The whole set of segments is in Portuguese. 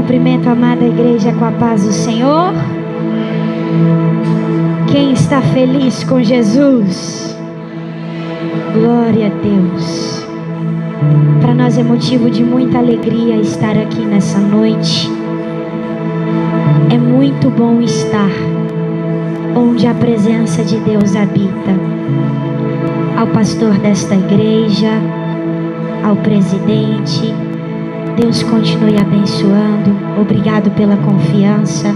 Cumprimento a amada igreja com a paz do Senhor. Quem está feliz com Jesus? Glória a Deus. Para nós é motivo de muita alegria estar aqui nessa noite. É muito bom estar onde a presença de Deus habita. Ao pastor desta igreja, ao presidente, Deus continue abençoando. Obrigado pela confiança.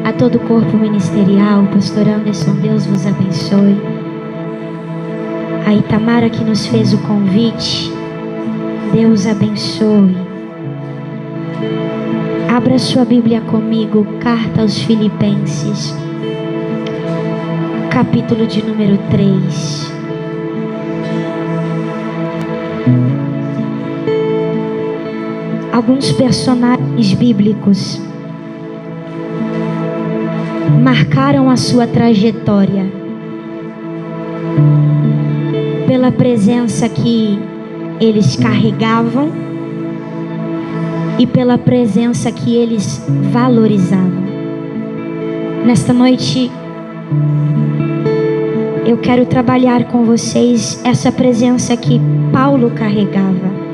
A todo o corpo ministerial, pastor Anderson, Deus vos abençoe. A Itamara que nos fez o convite, Deus abençoe. Abra sua Bíblia comigo, carta aos Filipenses, capítulo de número 3. Alguns personagens bíblicos marcaram a sua trajetória pela presença que eles carregavam e pela presença que eles valorizavam. Nesta noite eu quero trabalhar com vocês essa presença que Paulo carregava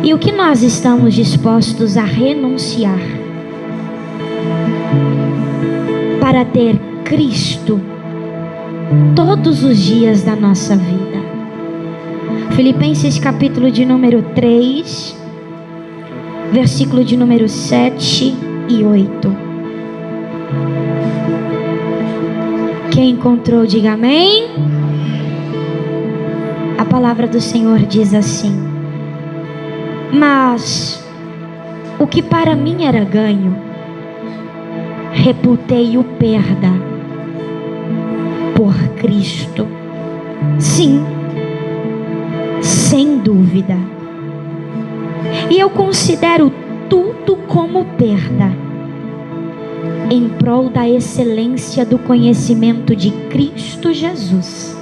e o que nós estamos dispostos a renunciar para ter Cristo todos os dias da nossa vida. Filipenses capítulo de número 3, versículo de número 7 e 8. Quem encontrou, diga amém. A palavra do Senhor diz assim: mas o que para mim era ganho, reputei-o perda por Cristo. Sim, sem dúvida. E eu considero tudo como perda, em prol da excelência do conhecimento de Cristo Jesus,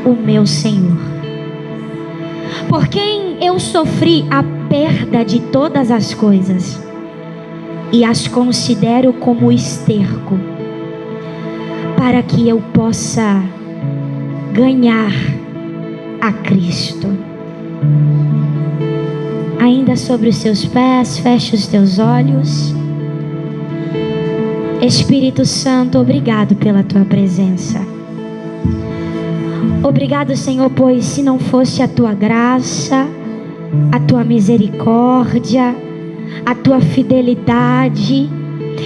o meu Senhor, por quem eu sofri a perda de todas as coisas e as considero como esterco, para que eu possa ganhar a Cristo. Ainda sobre os seus pés, feche os teus olhos. Espírito Santo, obrigado pela tua presença. Obrigado, Senhor, pois se não fosse a tua graça, a tua misericórdia, a tua fidelidade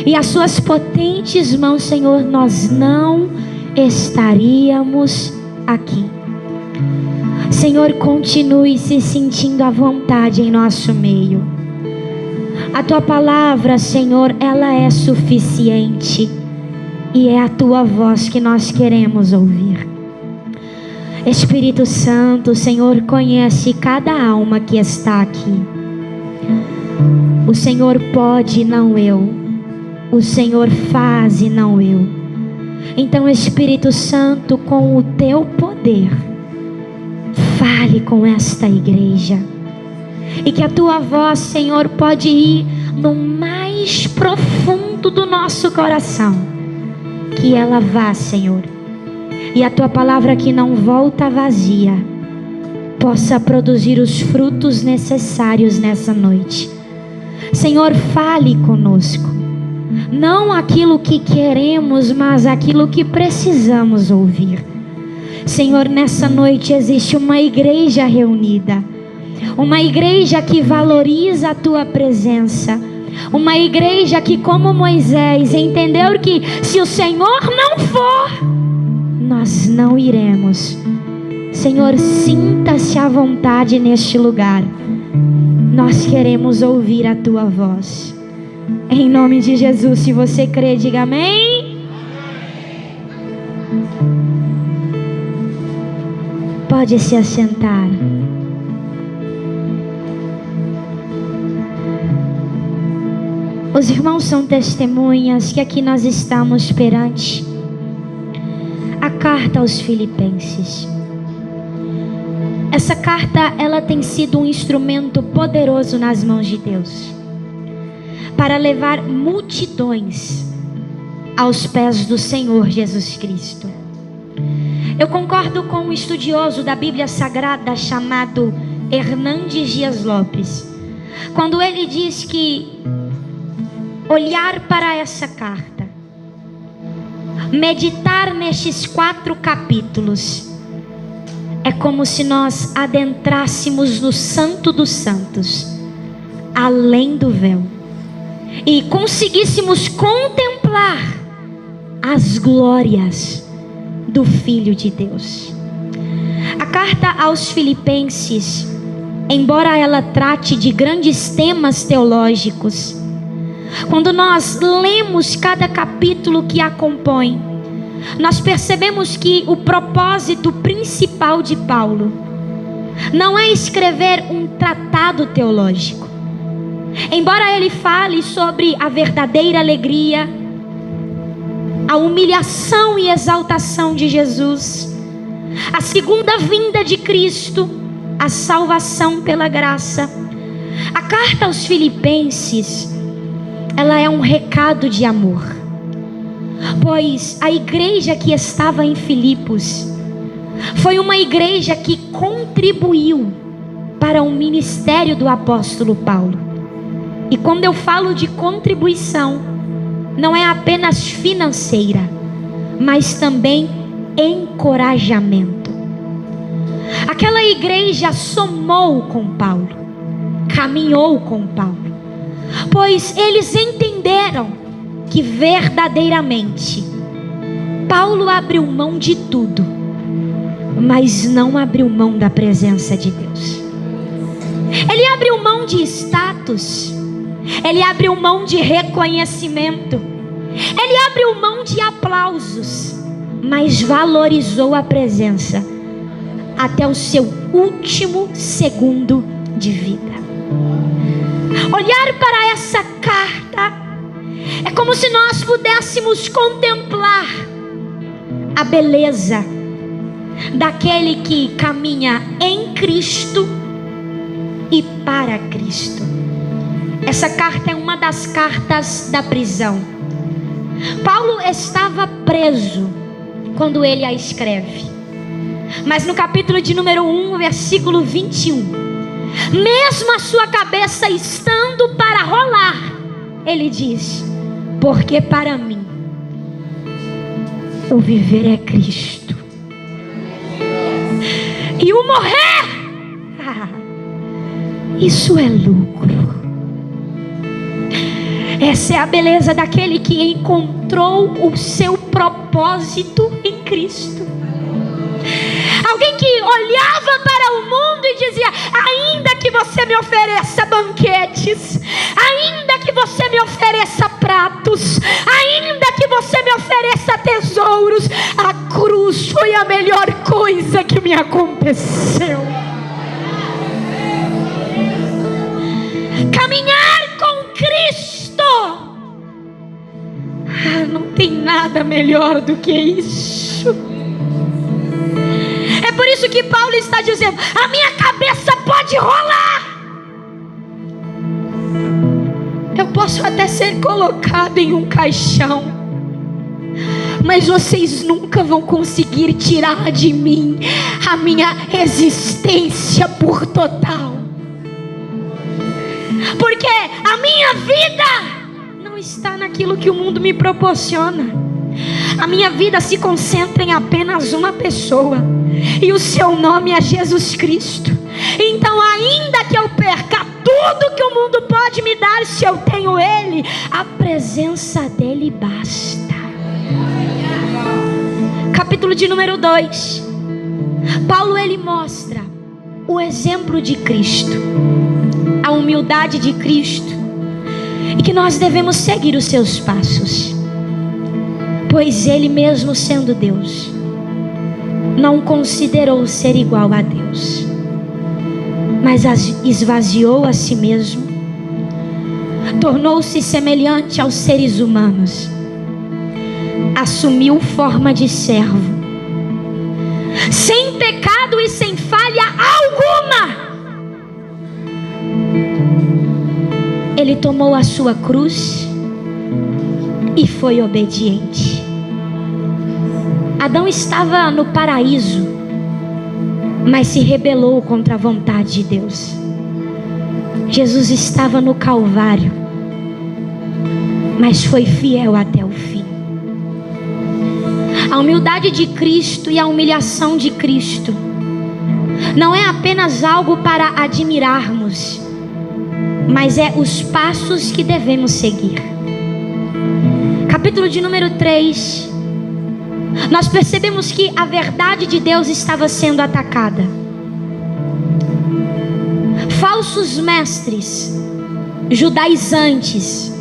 e as suas potentes mãos, Senhor, nós não estaríamos aqui. Senhor, continue se sentindo à vontade em nosso meio. A tua palavra, Senhor, ela é suficiente e é a tua voz que nós queremos ouvir. Espírito Santo, o Senhor conhece cada alma que está aqui. O Senhor pode e não eu. O Senhor faz e não eu. Então, Espírito Santo, com o teu poder, fale com esta igreja. E que a tua voz, Senhor, pode ir no mais profundo do nosso coração. Que ela vá, Senhor. E a tua palavra que não volta vazia possa produzir os frutos necessários nessa noite. Senhor, fale conosco. Não aquilo que queremos, mas aquilo que precisamos ouvir. Senhor, nessa noite existe uma igreja reunida. Uma igreja que valoriza a tua presença. Uma igreja que, como Moisés, entendeu que se o Senhor não for, nós não iremos. Senhor, sinta-se à vontade neste lugar. Nós queremos ouvir a tua voz. Em nome de Jesus, se você crê, diga amém. Pode se assentar. Os irmãos são testemunhas que aqui nós estamos perante a carta aos Filipenses. Essa carta, ela tem sido um instrumento poderoso nas mãos de Deus. para levar multidões aos pés do Senhor Jesus Cristo. Eu concordo com um estudioso da Bíblia Sagrada chamado Hernandes Dias Lopes, quando ele diz que olhar para essa carta, meditar nestes 4 capítulos, é como se nós adentrássemos no Santo dos Santos, além do véu, e conseguíssemos contemplar as glórias do Filho de Deus. A carta aos Filipenses, embora ela trate de grandes temas teológicos, quando nós lemos cada capítulo que a compõe, nós percebemos que o propósito principal de Paulo não é escrever um tratado teológico. Embora ele fale sobre a verdadeira alegria, a humilhação e exaltação de Jesus, a segunda vinda de Cristo, a salvação pela graça, a carta aos Filipenses, ela é um recado de amor. Pois a igreja que estava em Filipos foi uma igreja que contribuiu para o ministério do apóstolo Paulo. E quando eu falo de contribuição, não é apenas financeira, mas também encorajamento. Aquela igreja somou com Paulo, caminhou com Paulo, pois eles entenderam que verdadeiramente Paulo abriu mão de tudo, mas não abriu mão da presença de Deus. Ele abriu mão de status, ele abriu mão de reconhecimento, ele abriu mão de aplausos, mas valorizou a presença até o seu último segundo de vida. Olhar para essa carta é como se nós pudéssemos contemplar a beleza daquele que caminha em Cristo e para Cristo. Essa carta é uma das cartas da prisão. Paulo estava preso quando ele a escreve. Mas no capítulo de número 1, versículo 21, mesmo a sua cabeça estando para rolar, ele diz: porque para mim o viver é Cristo e o morrer, isso é lucro. Essa é a beleza daquele que encontrou o seu propósito em Cristo. Alguém que olhava para o mundo e dizia: ainda que você me ofereça banquetes, ainda que você me ofereça pratos, ainda que você me ofereça tesouros, a cruz foi a melhor coisa que me aconteceu. Caminhar com Cristo, não tem nada melhor do que isso. É por isso que Paulo está dizendo: a minha cabeça pode rolar, eu posso até ser colocado em um caixão, mas vocês nunca vão conseguir tirar de mim a minha existência por total, porque a minha vida não está naquilo que o mundo me proporciona. A minha vida se concentra em apenas uma pessoa, e o seu nome é Jesus Cristo. Então, ainda que eu perca tudo que o mundo pode me dar, se eu tenho Ele, a presença dEle basta. Capítulo de número 2, Paulo ele mostra o exemplo de Cristo, a humildade de Cristo, e que nós devemos seguir os seus passos. Pois ele mesmo sendo Deus, não considerou ser igual a Deus, mas esvaziou a si mesmo, tornou-se semelhante aos seres humanos, assumiu forma de servo, sem pecado e sem falha alguma. ele tomou a sua cruz e foi obediente. Adão estava no paraíso, mas se rebelou contra a vontade de Deus. Jesus estava no Calvário, mas foi fiel até o fim. A humildade de Cristo e a humilhação de Cristo não é apenas algo para admirarmos, mas é os passos que devemos seguir. Capítulo de número 3, nós percebemos que a verdade de Deus estava sendo atacada. Falsos mestres, judaizantes,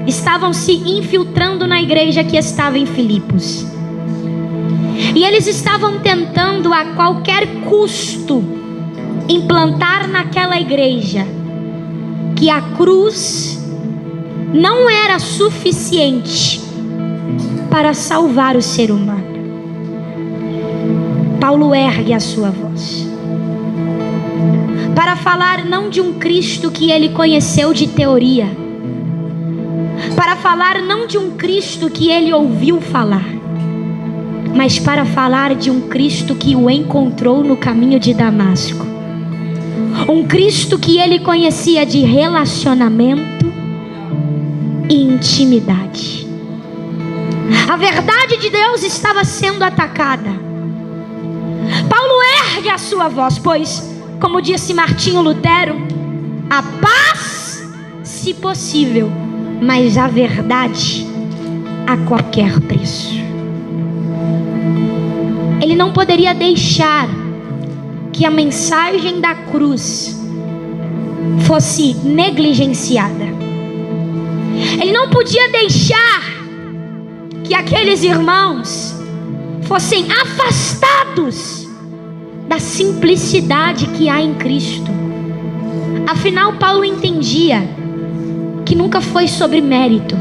estavam se infiltrando na igreja que estava em Filipos. E eles estavam tentando a qualquer custo implantar naquela igreja que a cruz não era suficiente para salvar o ser humano. Paulo ergue a sua voz para falar não de um Cristo que ele conheceu de teoria, para falar não de um Cristo que ele ouviu falar, mas para falar de um Cristo que o encontrou no caminho de Damasco. Um Cristo que ele conhecia de relacionamento e intimidade. A verdade de Deus estava sendo atacada. Paulo ergue a sua voz, pois, como disse Martinho Lutero, a paz, se possível, mas a verdade a qualquer preço. Ele não poderia deixar que a mensagem da cruz fosse negligenciada. Ele não podia deixar que aqueles irmãos fossem afastados da simplicidade que há em Cristo. Afinal, Paulo entendia que nunca foi sobre mérito,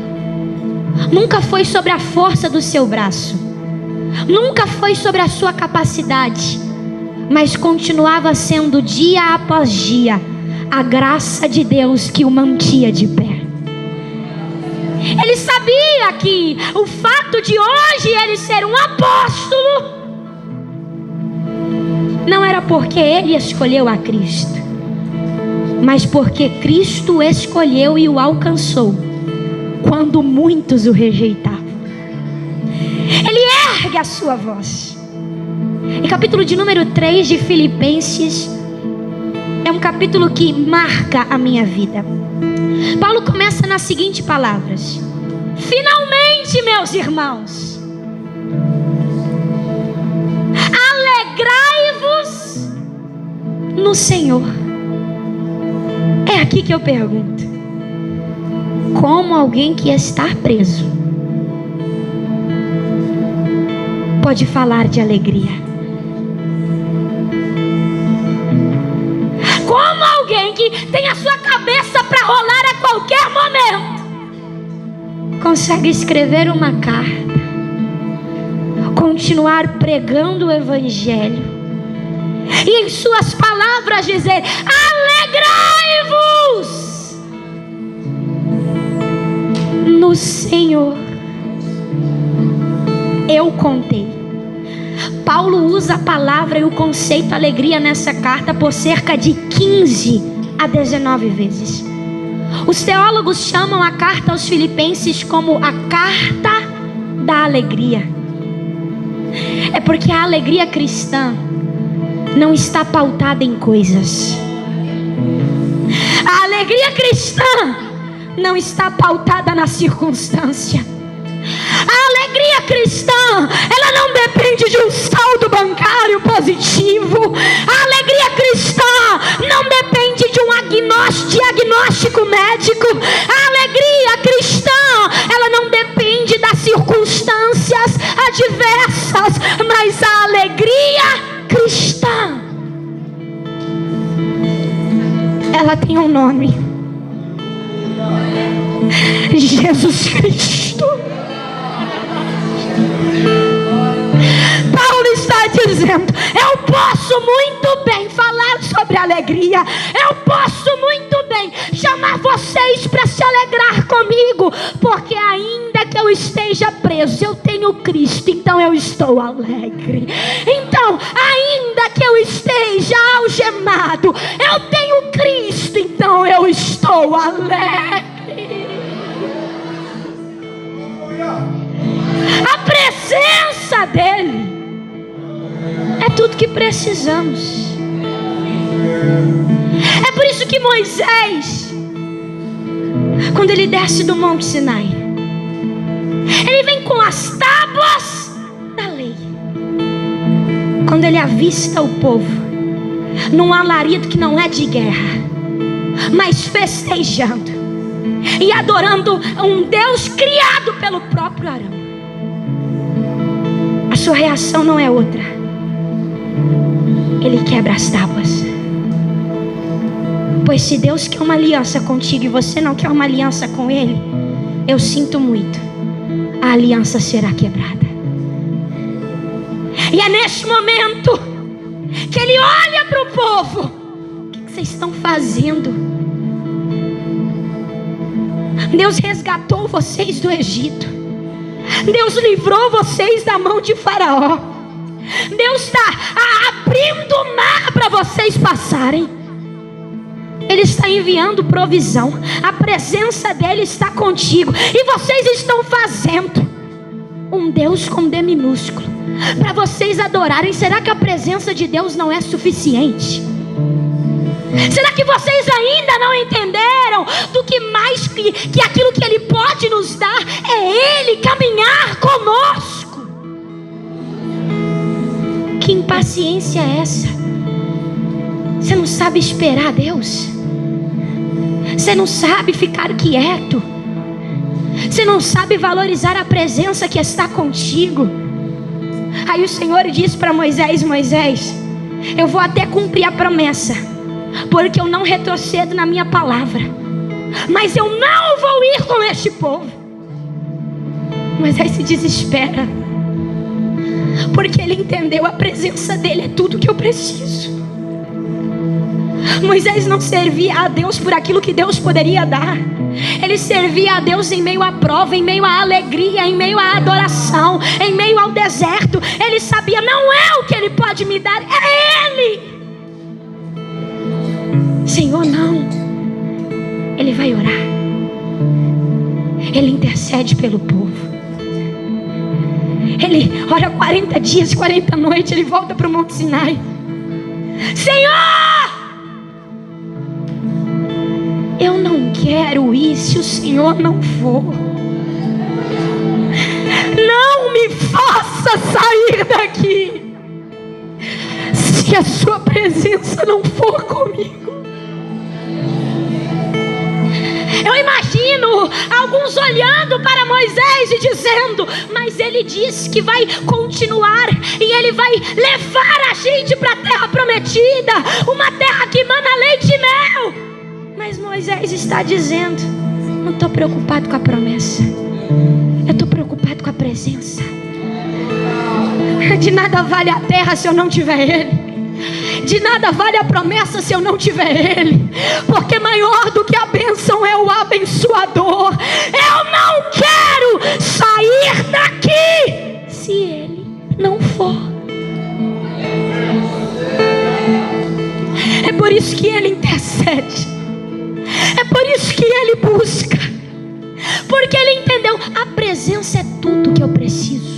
nunca foi sobre a força do seu braço, nunca foi sobre a sua capacidade, mas continuava sendo dia após dia a graça de Deus que o mantia de pé. Ele sabia que o fato de hoje ele ser um apóstolo não era porque ele escolheu a Cristo, mas porque Cristo escolheu e o alcançou quando muitos o rejeitavam. Ele ergue a sua voz. E capítulo de número 3 de Filipenses é um capítulo que marca a minha vida. Paulo começa nas seguintes palavras: finalmente, meus irmãos, alegrai-vos no Senhor. É aqui que eu pergunto: como alguém que está preso pode falar de alegria? Como alguém que tem a sua cabeça para rolar a qualquer momento consegue escrever uma carta, continuar pregando o evangelho e em suas palavras dizer: alegrai-vos no Senhor? Eu contei. Paulo usa a palavra e o conceito alegria nessa carta por cerca de 15 a 19 vezes. Os teólogos chamam a carta aos Filipenses como a carta da alegria. É porque a alegria cristã não está pautada em coisas. A alegria cristã não está pautada na circunstância. A alegria cristã, ela não depende de um saldo bancário positivo. A alegria cristã não depende de um diagnóstico médico. A alegria cristã, ela não depende das circunstâncias adversas, mas a alegria cristã, ela tem um nome: Jesus Cristo. Paulo está dizendo: eu posso muito bem falar sobre alegria, eu posso muito também chamar vocês para se alegrar comigo, porque ainda que eu esteja preso, eu tenho Cristo, então eu estou alegre. Então, ainda que eu esteja algemado, eu tenho Cristo, então eu estou alegre. A presença dele é tudo que precisamos. É por isso que Moisés, quando ele desce do Monte Sinai, ele vem com as tábuas da lei. Quando ele avista o povo num alarido que não é de guerra, mas festejando e adorando um Deus criado pelo próprio Arão, a sua reação não é outra. Ele quebra as tábuas. Pois se Deus quer uma aliança contigo e você não quer uma aliança com Ele, eu sinto muito, a aliança será quebrada. E é neste momento que Ele olha para o povo: o que vocês estão fazendo? Deus resgatou vocês do Egito, Deus livrou vocês da mão de Faraó, Deus está abrindo o mar para vocês passarem. Ele está enviando provisão, a presença dele está contigo, e vocês estão fazendo um Deus com D minúsculo para vocês adorarem. Será que a presença de Deus não é suficiente? Será que vocês ainda não entenderam do que mais que aquilo que Ele pode nos dar é Ele caminhar conosco? Que impaciência é essa? Você não sabe esperar a Deus? Você não sabe ficar quieto? Você não sabe valorizar a presença que está contigo? Aí o Senhor disse para Moisés: Moisés, eu vou até cumprir a promessa, porque eu não retrocedo na minha palavra, mas eu não vou ir com este povo. Moisés se desespera, porque ele entendeu: a presença dele é tudo que eu preciso. Moisés não servia a Deus por aquilo que Deus poderia dar. Ele servia a Deus em meio à prova, em meio à alegria, em meio à adoração, em meio ao deserto. Ele sabia: não é o que Ele pode me dar, é Ele. Senhor, não. Ele vai orar, ele intercede pelo povo. Ele ora 40 dias, 40 noites. Ele volta para o Monte Sinai: Senhor, eu não quero ir se o Senhor não for. Não me faça sair daqui se a sua presença não for comigo. Eu imagino alguns olhando para Moisés e dizendo: mas ele disse que vai continuar e ele vai levar a gente para a terra prometida, uma terra que mana leite e mel. Mas Moisés está dizendo: não estou preocupado com a promessa, eu estou preocupado com a presença. De nada vale a terra se eu não tiver Ele. De nada vale a promessa se eu não tiver Ele. Porque maior do que a bênção é o abençoador. Eu não quero sair daqui se Ele não for. É por isso que Ele intercede. É por isso que Ele busca. Porque Ele entendeu: a presença é tudo que eu preciso.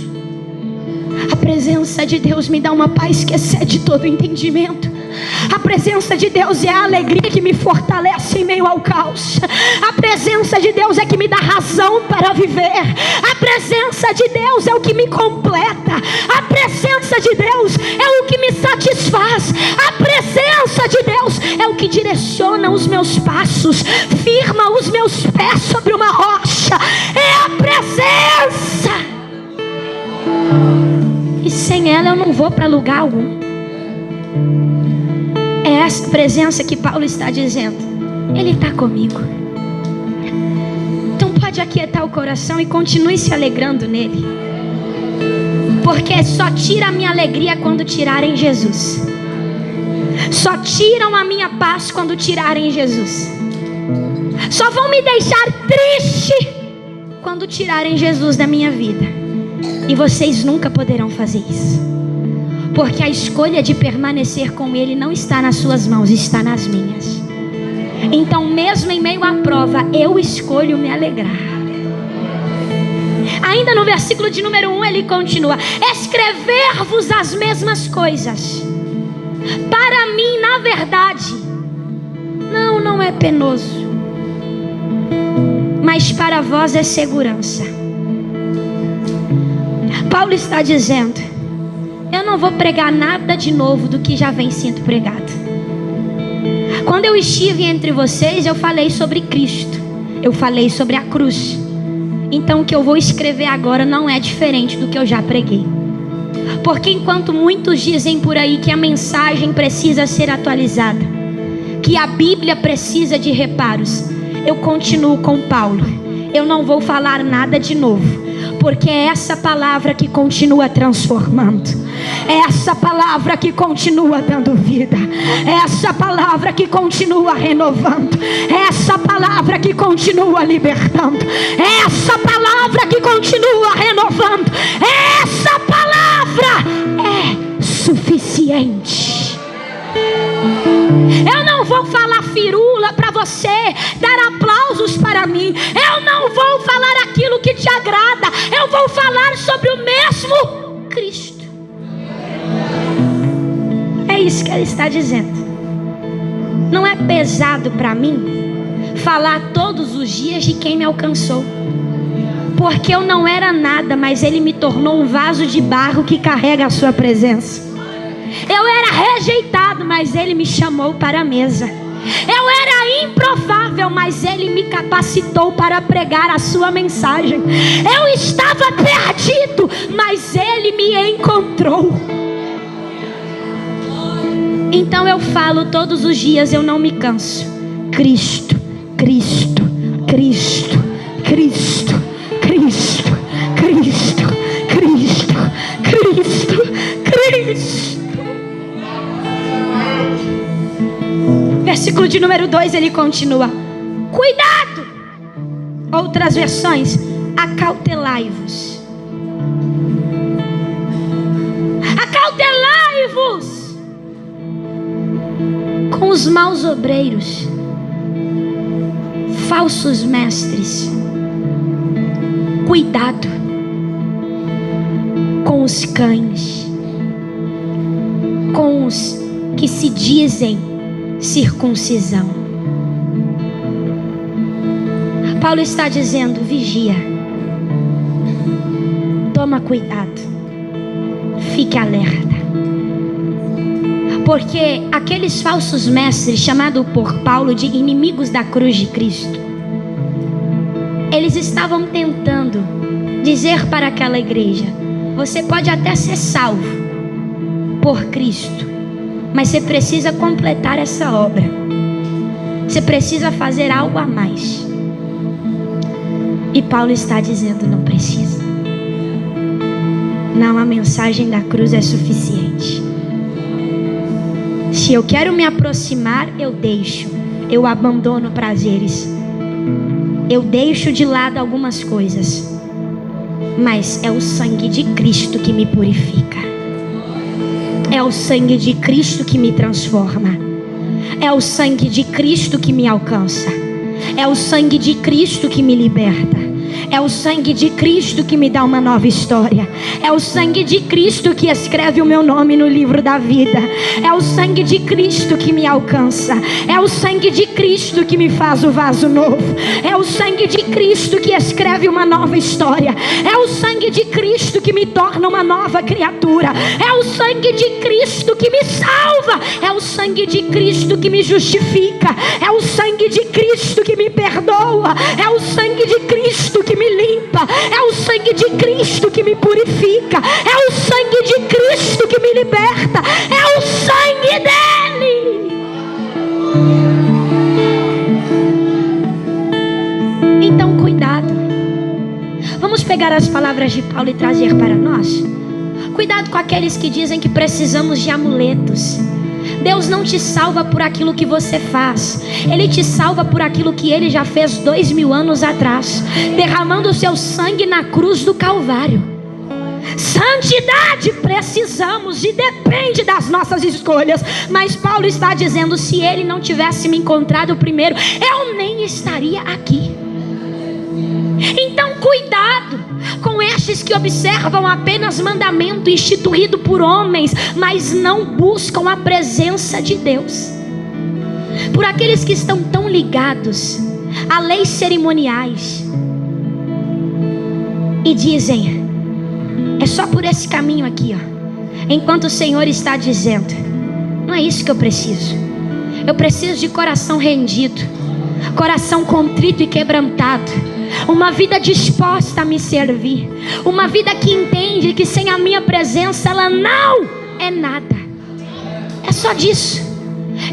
A presença de Deus me dá uma paz que excede todo entendimento. A presença de Deus é a alegria que me fortalece em meio ao caos. A presença de Deus é que me dá razão para viver. A presença de Deus é o que me completa. A presença de Deus é o que me satisfaz. A presença de Deus é o que direciona os meus passos, firma os meus pés sobre uma rocha. É a presença. E sem ela eu não vou para lugar algum. É essa presença que Paulo está dizendo: Ele está comigo. Então pode aquietar o coração e continue se alegrando nele. Porque só tira a minha alegria quando tirarem Jesus. Só tiram a minha paz quando tirarem Jesus. Só vão me deixar triste quando tirarem Jesus da minha vida. E vocês nunca poderão fazer isso, porque a escolha de permanecer com Ele não está nas suas mãos, está nas minhas. Então mesmo em meio à prova, eu escolho me alegrar. Ainda no versículo de número 1 ele continua: escrever-vos as mesmas coisas. Para mim, na verdade, não é penoso, mas para vós é segurança. Paulo está dizendo: eu não vou pregar nada de novo do que já vem sendo pregado. Quando eu estive entre vocês, eu falei sobre Cristo, eu falei sobre a cruz. Então o que eu vou escrever agora não é diferente do que eu já preguei. Porque enquanto muitos dizem por aí que a mensagem precisa ser atualizada, que a Bíblia precisa de reparos, eu continuo com Paulo. Eu não vou falar nada de novo, porque é essa palavra que continua transformando, é essa palavra que continua dando vida, é essa palavra que continua renovando, é essa palavra que continua libertando, é essa palavra que continua renovando, essa palavra é suficiente. Eu não vou falar firula para você, dar aplausos para mim. Eu não vou falar aquilo que te agrada. Eu vou falar sobre o mesmo Cristo. É isso que ele está dizendo. Não é pesado para mim falar todos os dias de quem me alcançou, porque eu não era nada, mas Ele me tornou um vaso de barro que carrega a sua presença. Eu era rejeitado, mas Ele me chamou para a mesa. Eu era improvável, mas Ele me capacitou para pregar a sua mensagem. Eu estava perdido, mas Ele me encontrou. Então eu falo todos os dias, eu não me canso: Cristo, Cristo, Cristo, Cristo, Cristo, Cristo, Cristo, Cristo, Cristo. Versículo de número 2 ele continua: cuidado. Outras versões: acautelai-vos. Acautelai-vos com os maus obreiros, falsos mestres. Cuidado com os cães, com os que se dizem circuncisão. Paulo está dizendo: vigia, toma cuidado, fique alerta, porque aqueles falsos mestres, chamados por Paulo de inimigos da cruz de Cristo, eles estavam tentando dizer para aquela igreja: você pode até ser salvo por Cristo, mas você precisa completar essa obra. Você precisa fazer algo a mais. E Paulo está dizendo: não precisa. Não, a mensagem da cruz é suficiente. Se eu quero me aproximar, eu abandono prazeres, eu deixo de lado algumas coisas, mas é o sangue de Cristo que me purifica. É o sangue de Cristo que me transforma. É o sangue de Cristo que me alcança. É o sangue de Cristo que me liberta. É o sangue de Cristo que me dá uma nova história. É o sangue de Cristo que escreve o meu nome no livro da vida. É o sangue de Cristo que me alcança. É o sangue de Cristo que me faz o vaso novo. É o sangue de Cristo que escreve uma nova história. É o sangue de Cristo que me torna uma nova criatura. É o sangue de Cristo que me salva. É o sangue de Cristo que me justifica. É o sangue de Cristo que me perdoa. É o sangue de Cristo que me limpa. É o sangue de Cristo que me purifica. É o sangue de Cristo que me liberta. É o sangue dele. Então cuidado. Vamos pegar as palavras de Paulo e trazer para nós. Cuidado com aqueles que dizem que precisamos de amuletos. Deus não te salva por aquilo que você faz. Ele te salva por aquilo que Ele já fez 2000 anos atrás, derramando o seu sangue na cruz do Calvário. Santidade precisamos e depende das nossas escolhas. Mas Paulo está dizendo: se Ele não tivesse me encontrado primeiro, eu nem estaria aqui. Então cuidado com estes que observam apenas mandamento instituído por homens, mas não buscam a presença de Deus. Por aqueles que estão tão ligados a leis cerimoniais e dizem: é só por esse caminho aqui, ó. Enquanto o Senhor está dizendo: não é isso que eu preciso. Eu preciso de coração rendido, coração contrito e quebrantado, uma vida disposta a me servir, uma vida que entende que sem a minha presença ela não é nada. É só disso.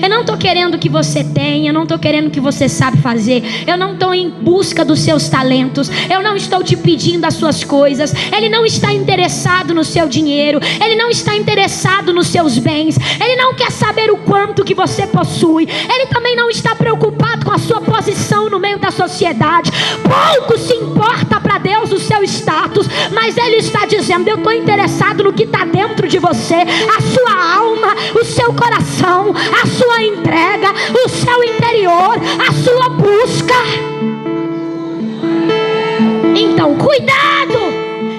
Eu não estou querendo que você tenha, eu não estou querendo que você sabe fazer, eu não estou em busca dos seus talentos, eu não estou te pedindo as suas coisas. Ele não está interessado no seu dinheiro, Ele não está interessado nos seus bens, Ele não quer saber o quanto que você possui, Ele também não está preocupado com a sua posição no meio da sociedade. Pouco se importa para Deus o seu status, mas Ele está dizendo: eu estou interessado no que está dentro de você, a sua alma, o seu coração, a sua entrega, o seu interior, a sua busca. Então cuidado.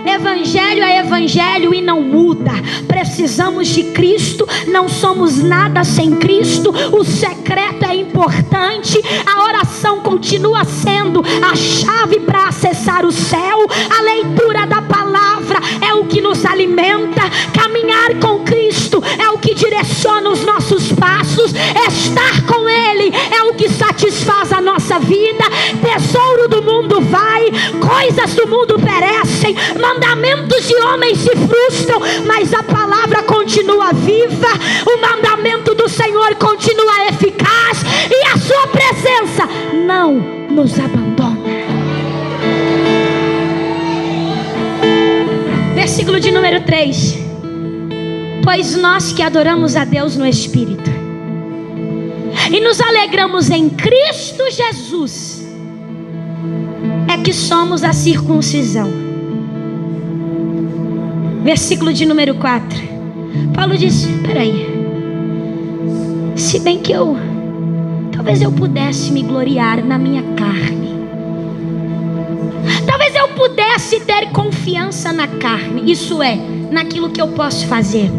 Evangelho é evangelho e não muda. Precisamos de Cristo, não somos nada sem Cristo. O secreto é importante. A oração continua sendo a chave para acessar o céu. A leitura da palavra é o que nos alimenta. Caminhar com Cristo é o que direciona os nossos passos. Estar com Ele é o que satisfaz a nossa vida. Tesouro do mundo vai, coisas do mundo perecem, mandamentos de homens se frustram, mas a palavra continua viva. O mandamento do Senhor continua eficaz e a sua presença não nos abandona. Versículo de número 3: pois nós que adoramos a Deus no Espírito e nos alegramos em Cristo Jesus, é que somos a circuncisão. Versículo de número 4. Paulo diz: peraí, se bem que talvez eu pudesse me gloriar na minha carne, talvez eu pudesse ter confiança na carne, isso é, naquilo que eu posso fazer,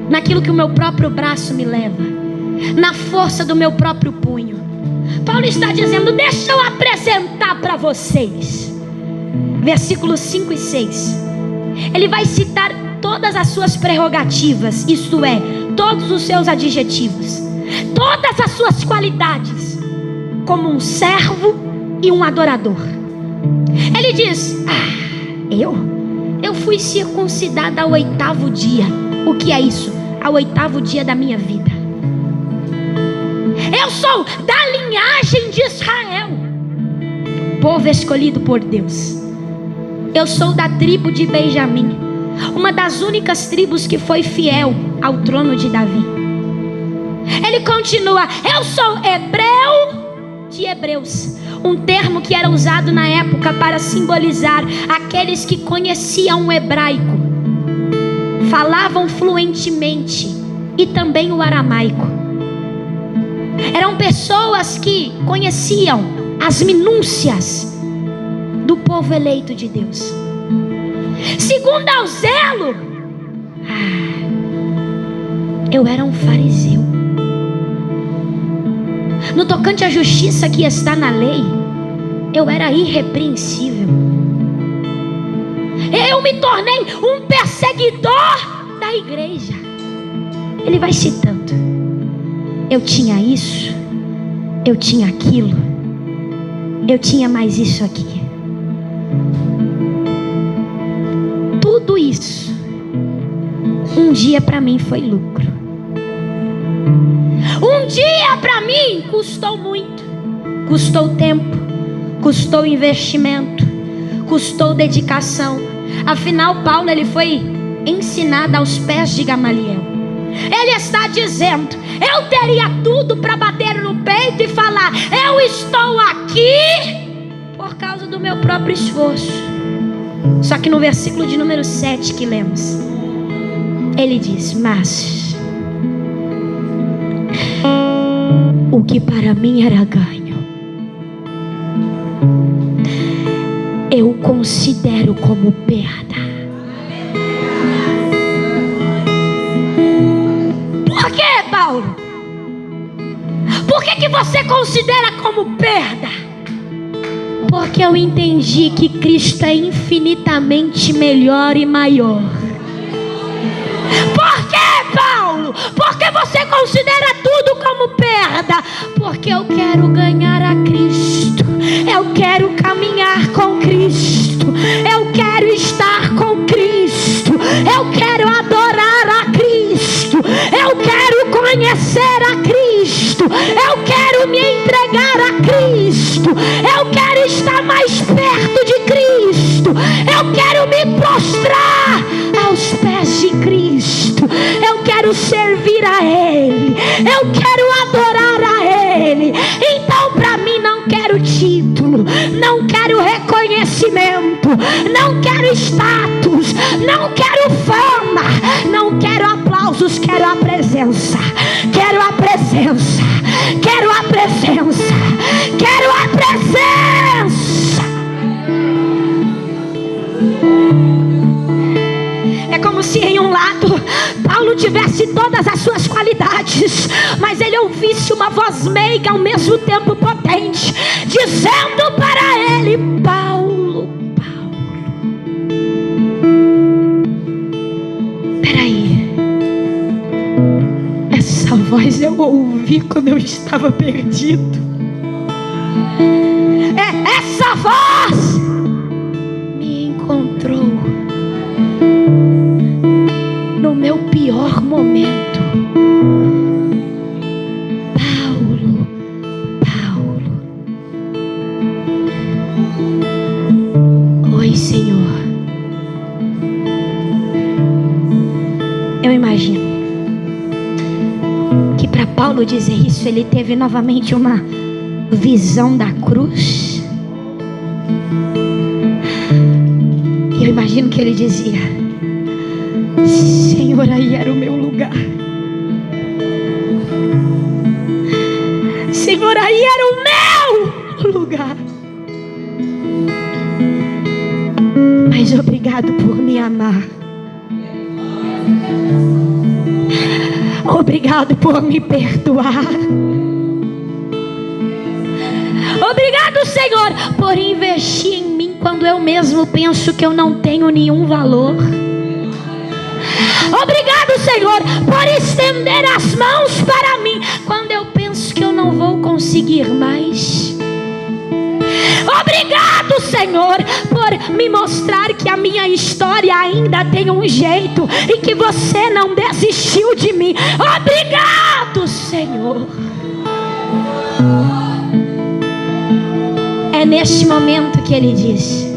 naquilo que o meu próprio braço me leva, na força do meu próprio punho. Paulo está dizendo: deixa eu apresentar para vocês. Versículos 5 e 6. Ele vai citar todas as suas prerrogativas, isto é, todos os seus adjetivos, todas as suas qualidades, como um servo e um adorador. Ele diz: eu fui circuncidada ao 8º dia. O que é isso? Ao 8º dia da minha vida. Eu sou da linhagem de Israel, povo escolhido por Deus. Eu sou da tribo de Benjamim, uma das únicas tribos que foi fiel ao trono de Davi. Ele continua: eu sou hebreu de hebreus, um termo que era usado na época para simbolizar aqueles que conheciam o hebraico, falavam fluentemente, e também o aramaico. Eram pessoas que conheciam as minúcias do povo eleito de Deus. Segundo ao zelo, eu era um fariseu. No tocante à justiça que está na lei, eu era irrepreensível. Eu me tornei um perseguidor da igreja. Ele vai citando: eu tinha isso, eu tinha aquilo, eu tinha mais isso aqui. Tudo isso um dia para mim foi lucro. Um dia para mim custou muito. Custou tempo, custou investimento, custou dedicação. Afinal, Paulo, ele foi ensinado aos pés de Gamaliel. Ele está dizendo: eu teria tudo para bater no peito e falar: eu estou aqui por causa do meu próprio esforço. Só que no versículo de número 7 que lemos, ele diz: mas o que para mim era ganho, eu considero como perda. Por que, Paulo? Por que você considera como perda? Porque eu entendi que Cristo é infinitamente melhor e maior. Por que, Paulo? Porque você considera tudo como perda? Porque eu quero ganhar a Cristo. Eu quero caminhar com Cristo. Eu quero estar com Cristo. Eu quero adorar a Cristo. Eu quero conhecer a Cristo. Eu quero me entregar a Cristo. Eu quero estar mais perto de Cristo. Eu quero me prostrar aos pés de Cristo. Eu quero servir a Ele. Eu quero adorar a Ele. Então, para mim, não quero título, não quero reconhecimento, não quero status, não quero fama, não quero aplausos, quero a presença. Quero a presença. Quero a presença. Quero a presença. É como se em um lado Paulo tivesse todas as suas qualidades, mas ele ouvisse uma voz meiga ao mesmo tempo potente, dizendo para ele: Paulo, Paulo. Peraí, essa voz eu ouvi quando eu estava perdido. Essa voz me encontrou no meu pior momento. Paulo, Paulo. Oi, Senhor. Eu imagino que para Paulo dizer isso, ele teve novamente uma visão da cruz. E eu imagino que ele dizia: Senhor, aí era o meu lugar. Senhor, aí era o meu lugar. Mas obrigado por me amar. Obrigado por me perdoar. Obrigado, Senhor, por investir em mim quando eu mesmo penso que eu não tenho nenhum valor. Obrigado, Senhor, por estender as mãos para mim quando eu penso que eu não vou conseguir mais. Obrigado, Senhor, por me mostrar que a minha história ainda tem um jeito e que você não desistiu de mim. Obrigado, Senhor. É neste momento que ele diz: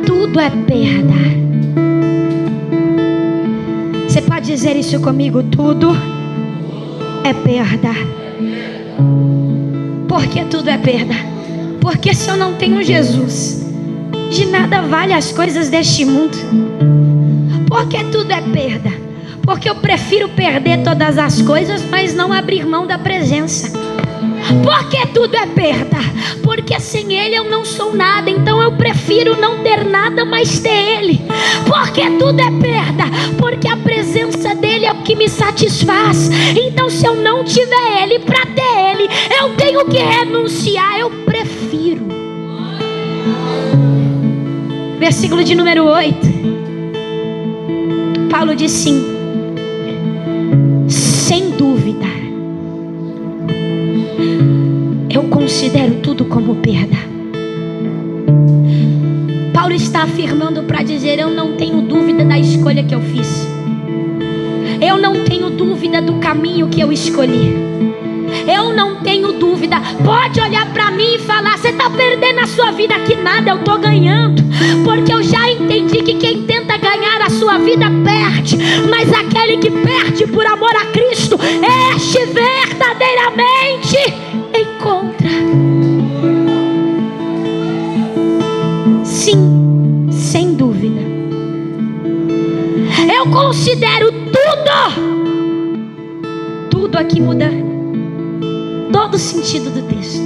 tudo é perda. Você pode dizer isso comigo? Tudo é perda. Por que tudo é perda? Porque se eu não tenho Jesus, de nada vale as coisas deste mundo. Por que tudo é perda? Porque eu prefiro perder todas as coisas, mas não abrir mão da presença. Por que tudo é perda? Porque sem Ele eu não sou nada. Então eu prefiro não ter nada, mas ter Ele. Por que tudo é perda? Porque a presença dEle é o que me satisfaz. Então se eu não tiver Ele, para ter Ele eu tenho que renunciar. Eu prefiro. Versículo de número 8. Paulo diz sim: sem dúvida eu considero tudo como perda. Paulo está afirmando para dizer: eu não tenho dúvida da escolha que eu fiz. Eu não tenho dúvida do caminho que eu escolhi. Eu não tenho dúvida. Pode olhar para mim e falar: você está perdendo a sua vida. Que nada, eu estou ganhando. Porque eu já entendi que quem tenta ganhar a sua sua vida perde, mas aquele que perde por amor a Cristo, este verdadeiramente encontra. Sim, sem dúvida. Eu considero tudo aqui muda todo o sentido do texto.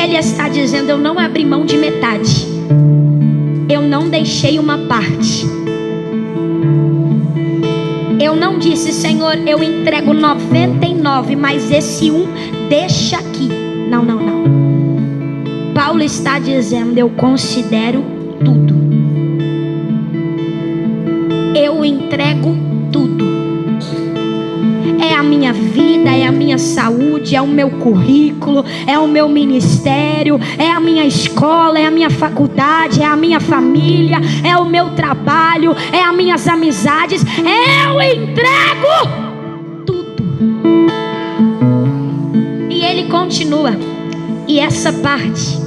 Ele está dizendo: eu não abri mão de metade, eu não deixei uma parte. Eu não disse: Senhor, eu entrego 99, mas esse deixa aqui. Não. Paulo está dizendo: eu considero tudo. Eu entrego tudo. É a minha vida, é a minha saúde, é o meu currículo, é o meu ministério, é a minha escola, é a minha faculdade, é a minha família, é o meu trabalho, é as minhas amizades. Eu entrego tudo. E ele continua. E essa parte,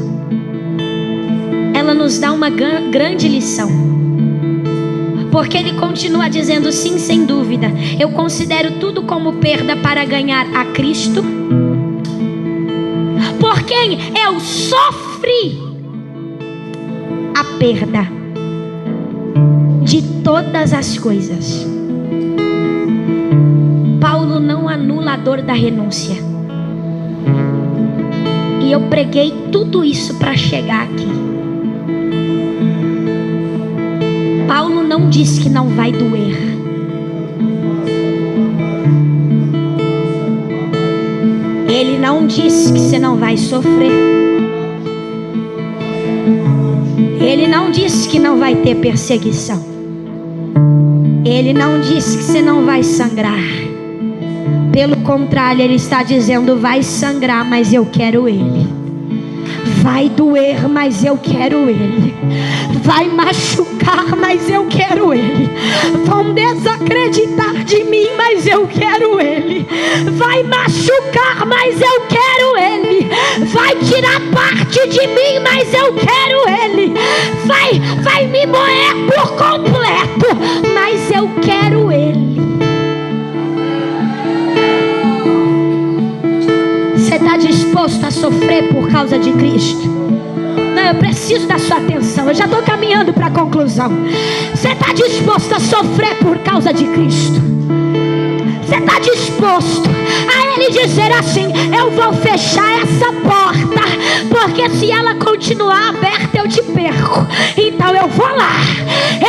ela nos dá uma grande lição. Porque ele continua dizendo: sim, sem dúvida, eu considero tudo como perda para ganhar a Cristo, por quem eu sofri a perda de todas as coisas. Paulo não anula a dor da renúncia. E eu preguei tudo isso para chegar aqui. Paulo não diz que não vai doer. Ele não diz que você não vai sofrer. Ele não diz que não vai ter perseguição. Ele não diz que você não vai sangrar. Pelo contrário, ele está dizendo: vai sangrar, mas eu quero ele. Vai doer, mas eu quero ele. Vai machucar, mas eu quero ele. Vão desacreditar de mim, mas eu quero ele. Vai machucar, mas eu quero ele. Vai tirar parte de mim, mas eu quero ele. Vai me moer por completo, mas eu quero ele. Você está disposto a sofrer por causa de Cristo? Não, eu preciso da sua atenção. Eu já estou caminhando para a conclusão. Você está disposto a sofrer por causa de Cristo? Você está disposto a Ele dizer assim: eu vou fechar essa porta, porque se ela continuar aberta eu te perco. Então eu vou lá,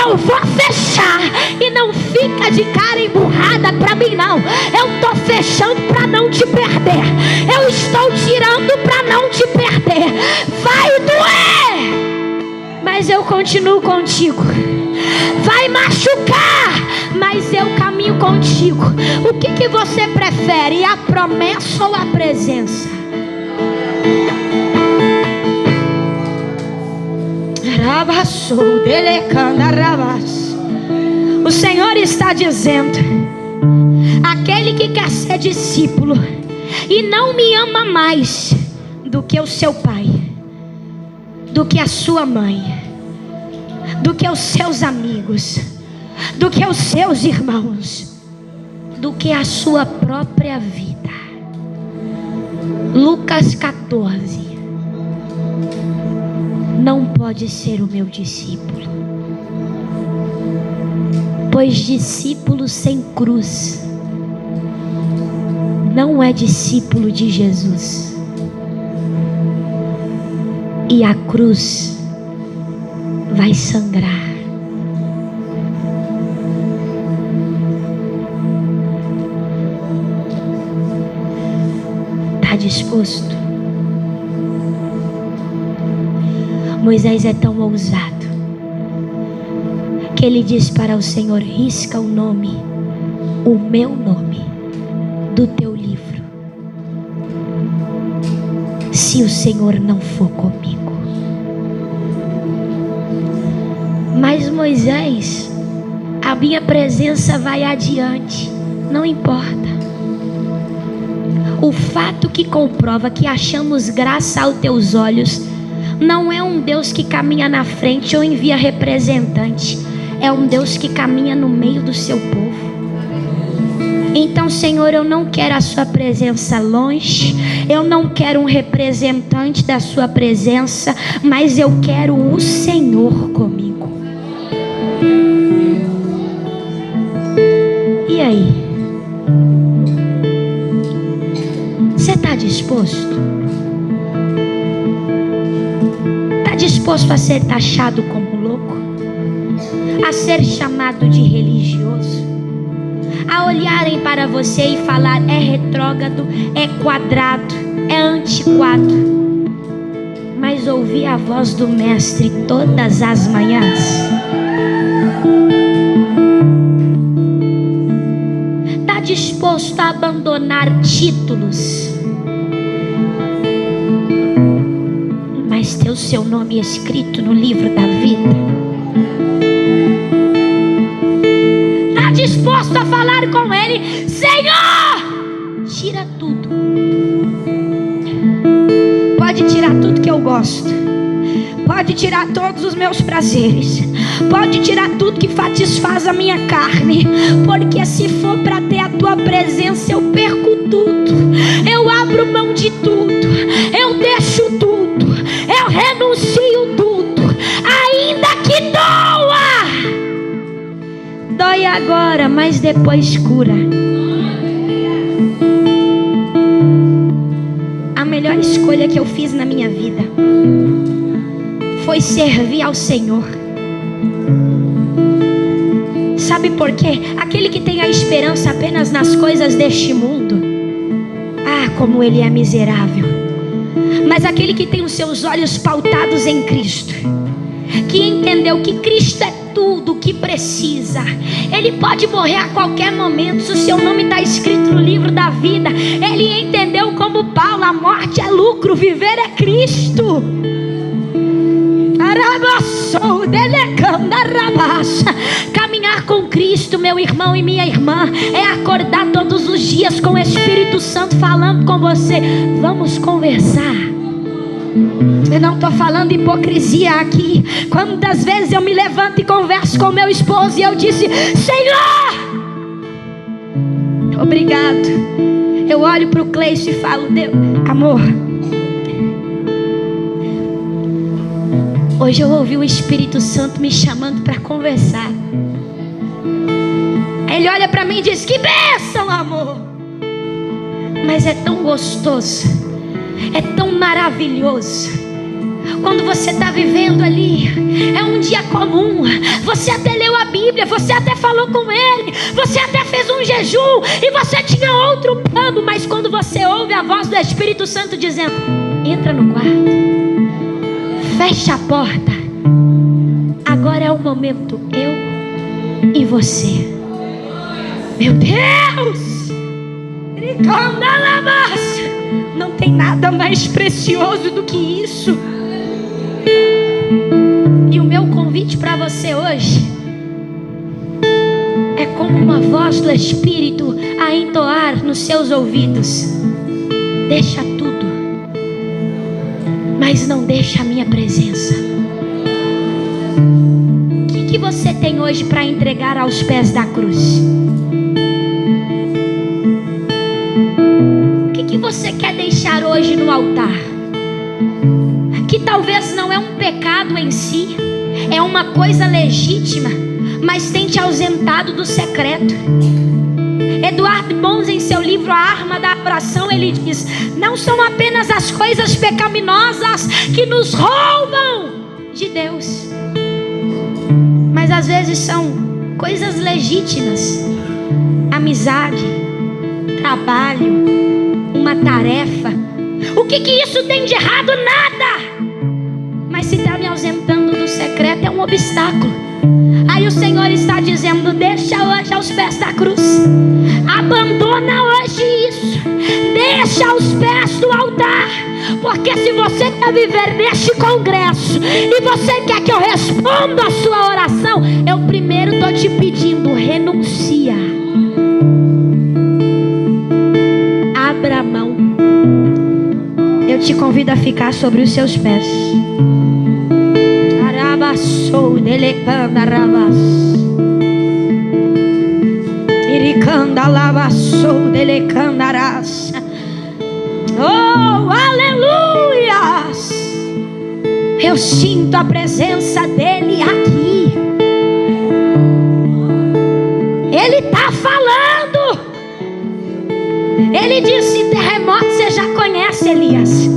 eu vou fechar. E não fica de cara emburrada para mim não. Eu estou fechando para não te perder. Eu estou tirando para não te perder. Vai doer, mas eu continuo contigo. Vai machucar, mas eu caminho contigo. O que você prefere, a promessa ou a presença? O Senhor está dizendo: aquele que quer ser discípulo e não me ama mais do que o seu pai, do que a sua mãe, do que os seus amigos, do que os seus irmãos, do que a sua própria vida. Lucas 14. Não pode ser o meu discípulo, pois discípulo sem cruz não é discípulo de Jesus. E a cruz vai sangrar. Está disposto? Moisés é tão ousado que ele diz para o Senhor: risca o nome, o meu nome, do teu livro, se o Senhor não for comigo. Mas Moisés, a minha presença vai adiante, não importa. O fato que comprova que achamos graça aos teus olhos não é um Deus que caminha na frente ou envia representante. é um Deus que caminha no meio do seu povo. Então, Senhor, eu não quero a sua presença longe, eu não quero um representante da sua presença, mas eu quero o Senhor comigo. E aí? Você está disposto? Está disposto a ser taxado como louco? A ser chamado de religioso? A olharem para você e falar: é retrógrado, é quadrado, é antiquado. Mas ouvir a voz do Mestre todas as manhãs. Está disposto a abandonar títulos, mas ter o seu nome escrito no livro da vida? Disposto a falar com Ele: Senhor, tira tudo. Pode tirar tudo que eu gosto, pode tirar todos os meus prazeres, pode tirar tudo que satisfaz a minha carne, porque se for para ter a tua presença, eu perco tudo, eu abro mão de tudo, eu deixo tudo, eu renuncio tudo, ainda que doa. Dói agora, mas depois cura. A melhor escolha que eu fiz na minha vida foi servir ao Senhor. Sabe por quê? Aquele que tem a esperança apenas nas coisas deste mundo, como ele é miserável. Mas aquele que tem os seus olhos pautados em Cristo, que entendeu que Cristo é tudo o que precisa, ele pode morrer a qualquer momento se o seu nome está escrito no livro da vida. Ele entendeu como Paulo: a morte é lucro, viver é Cristo. Caminhar com Cristo, meu irmão e minha irmã, é acordar todos os dias com o Espírito Santo falando com você. Vamos conversar. Eu não estou falando hipocrisia aqui. Quantas vezes eu me levanto e converso com meu esposo e eu disse: Senhor, obrigado. Eu olho para o Cleiton e falo: Deus, amor, hoje eu ouvi o Espírito Santo me chamando para conversar. Ele olha para mim e diz: que bênção, amor. Mas é tão gostoso, é tão maravilhoso quando você está vivendo ali. É um dia comum, você até leu a Bíblia, você até falou com Ele, você até fez um jejum e você tinha outro plano. Mas quando você ouve a voz do Espírito Santo dizendo: entra no quarto, fecha a porta, agora é o momento, eu e você. Meu Deus, não tem nada mais precioso do que isso. E o meu convite para você hoje é como uma voz do Espírito a entoar nos seus ouvidos: deixa tudo, mas não deixa a minha presença. O que você tem hoje para entregar aos pés da cruz? O que você quer deixar hoje no altar? Que talvez não é um pecado em si, é uma coisa legítima, mas tem te ausentado do secreto. Eduardo Bons, em seu livro A Arma da Oração, ele diz: não são apenas as coisas pecaminosas que nos roubam de Deus, mas às vezes são coisas legítimas. Amizade, trabalho, uma tarefa. O que isso tem de errado? Nada. Mas se está me ausentando do secreto, é um obstáculo. Aí o Senhor está dizendo: deixa hoje aos pés da cruz. Abandona hoje isso. Deixa aos pés do altar. Porque se você quer viver neste congresso e você quer que eu responda a sua oração, eu primeiro estou te pedindo: renuncia. Abra a mão. Eu te convido a ficar sobre os seus pés. Arabassou, delecanda rabas. Iricanda lavassou, delecanda ras. Oh, aleluias! Eu sinto a presença dele aqui. Ele está falando. Ele disse: terremoto você já conhece, Elias.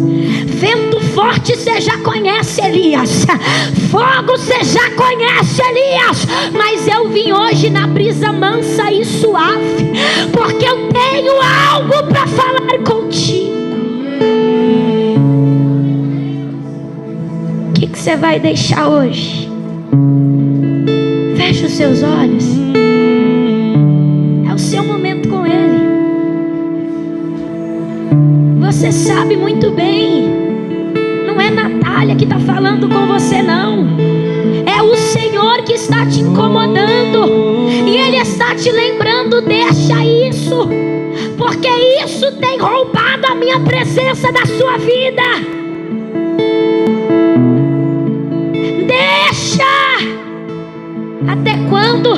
Vento forte você já conhece, Elias. Fogo você já conhece, Elias. Mas eu vim hoje na brisa mansa e suave, porque eu tenho algo para falar contigo. O que você vai deixar hoje? Feche os seus olhos. É o seu momento com Ele. Você sabe muito bem. Não é Natália que está falando com você, não. É o Senhor que está te incomodando. E Ele está te lembrando: deixa isso, porque isso tem roubado a minha presença da sua vida. Deixa. Até quando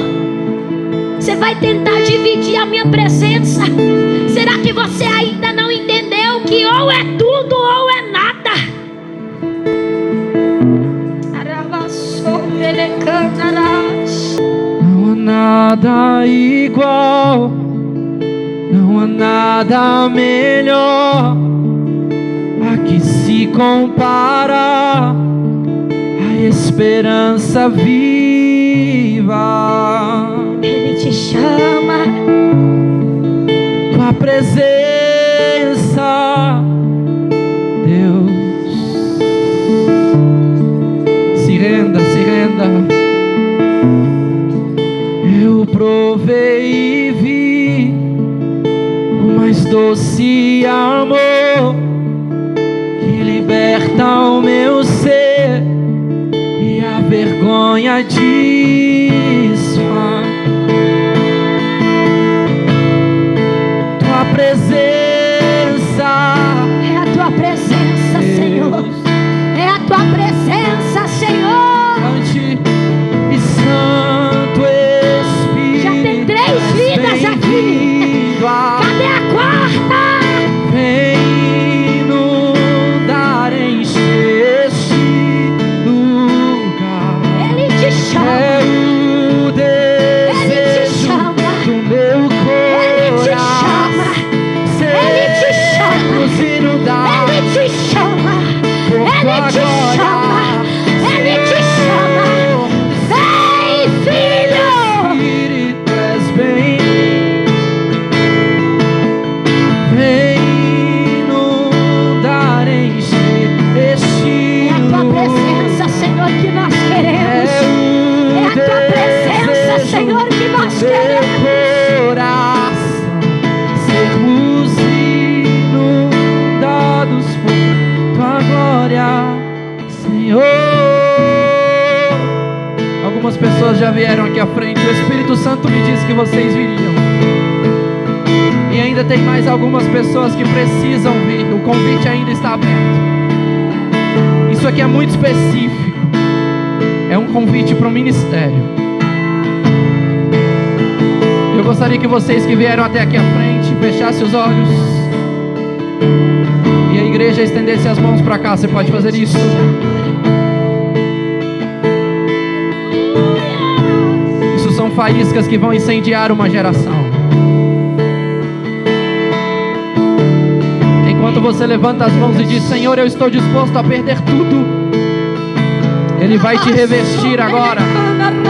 você vai tentar dividir a minha presença? Será que você ainda não entendeu que ou é tudo ou é nada? Não há nada igual, não há nada melhor a que se compara a esperança viva. Ele te chama. Tua presença, Deus. Se renda, se renda. Eu provei e vi o mais doce amor que liberta o meu ser e a vergonha desfaz. Tua presença, é a tua presença, Deus. Senhor. É a tua presença, Senhor. Cante. E Santo Espírito, Já tem 3 vidas aqui. Cadê a quarta? Vem inundar, encher este lugar. Ele te chama. É o desejo do meu Ele te coração. chama. Ele te chama. Nos inundar Ele te chama. por Ele tua te chama. Ele te chama. Vem, filho. Espírito, és bem. Vem inundar, encher este É a tua presença, Senhor, que nós queremos. É a tua presença, Senhor, que nós queremos. Coração, sermos inundados por tua glória, Senhor. Algumas pessoas já vieram aqui à frente. O Espírito Santo me disse que vocês viriam. E ainda tem mais algumas pessoas que precisam vir. O convite ainda está aberto. Isso aqui é muito específico. É um convite para o ministério. Eu gostaria que vocês que vieram até aqui à frente fechassem os olhos e a igreja estendesse as mãos para cá. Você pode fazer isso? Isso são faíscas que vão incendiar uma geração. Enquanto você levanta as mãos e diz: Senhor, eu estou disposto a perder tudo, Ele vai te revestir agora.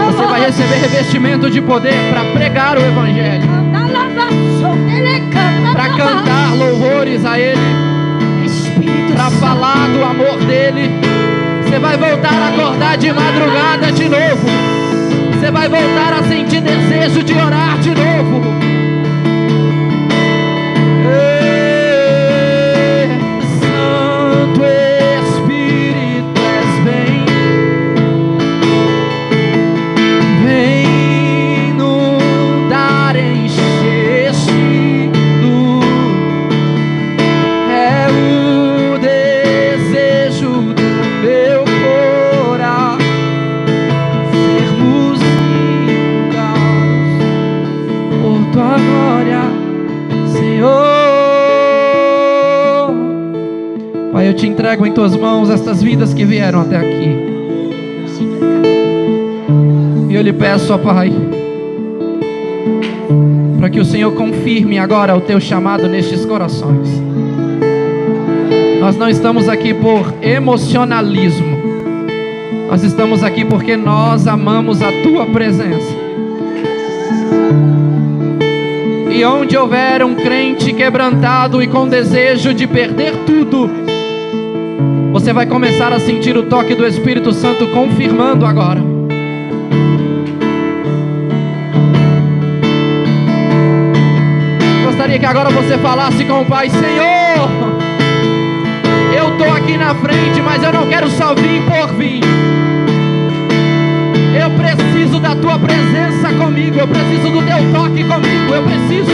Você vai receber revestimento de poder para pregar o Evangelho, para cantar louvores a Ele, para falar do amor dEle. Você vai voltar a acordar de madrugada de novo. Você vai voltar a sentir desejo de orar de novo. Santo Espírito, és bem. Vem inundar, encher este lugar. É o desejo do meu coração. entrego em tuas mãos estas vidas que vieram até aqui. E eu lhe peço, ó Pai, para que o Senhor confirme agora o teu chamado nestes corações. Nós não estamos aqui por emocionalismo. Nós estamos aqui porque nós amamos a tua presença. E onde houver um crente quebrantado e com desejo de perder tudo, você vai começar a sentir o toque do Espírito Santo confirmando agora. Gostaria que agora você falasse com o Pai: Senhor, eu estou aqui na frente, mas eu não quero só vir por vir. Eu preciso da tua presença comigo. Eu preciso do teu toque comigo. Eu preciso.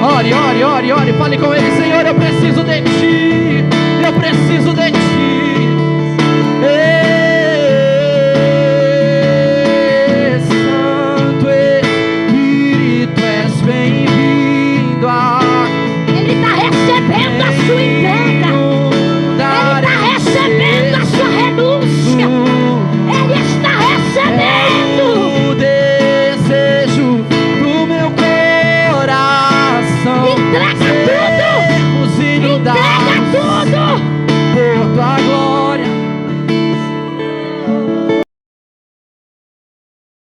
Ore, ore, ore, ore. Fale com ele: Senhor, eu preciso de ti. Eu preciso de ti. Santo Espírito, és bem-vindo aqui. Ele está recebendo a sua entrega. Ele está recebendo a sua renúncia. Ele está recebendo o desejo do meu coração. Entrega tudo. Entrega tudo por tua